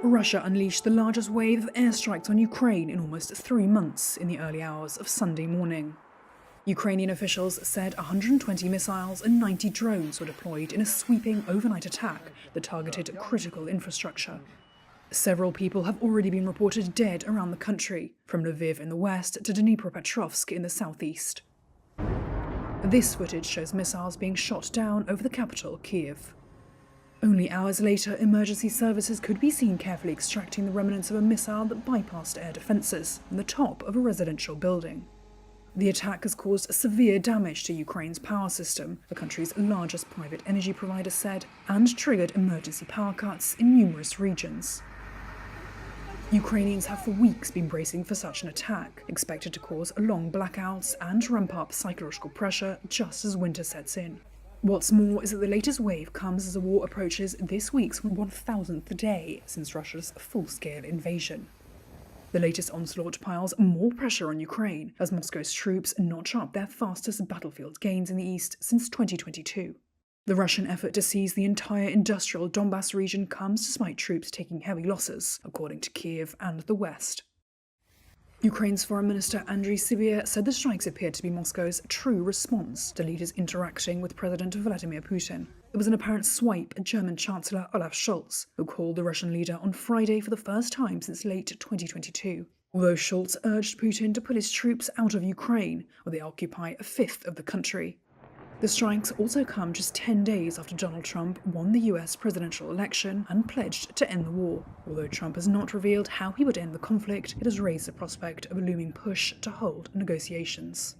Russia unleashed the largest wave of airstrikes on Ukraine in almost 3 months in the early hours of Sunday morning. Ukrainian officials said 120 missiles and 90 drones were deployed in a sweeping overnight attack that targeted critical infrastructure. Several people have already been reported dead around the country, from Lviv in the west to Dnipropetrovsk in the southeast. This footage shows missiles being shot down over the capital, Kyiv. Only hours later, emergency services could be seen carefully extracting the remnants of a missile that bypassed air defences from the top of a residential building. The attack has caused severe damage to Ukraine's power system, the country's largest private energy provider said, and triggered emergency power cuts in numerous regions. Ukrainians have for weeks been bracing for such an attack, expected to cause long blackouts and ramp up psychological pressure just as winter sets in. What's more is that the latest wave comes as the war approaches this week's 1,000th day since Russia's full-scale invasion. The latest onslaught piles more pressure on Ukraine as Moscow's troops notch up their fastest battlefield gains in the east since 2022. The Russian effort to seize the entire industrial Donbas region comes despite troops taking heavy losses, according to Kyiv and the West. Ukraine's Foreign Minister Andriy Sybiha said the strikes appeared to be Moscow's true response to leaders interacting with President Vladimir Putin. There was an apparent swipe at German Chancellor Olaf Scholz, who called the Russian leader on Friday for the first time since late 2022. Although Scholz urged Putin to put his troops out of Ukraine, where they occupy a fifth of the country. The strikes also come just 10 days after Donald Trump won the US presidential election and pledged to end the war. Although Trump has not revealed how he would end the conflict, it has raised the prospect of a looming push to hold negotiations.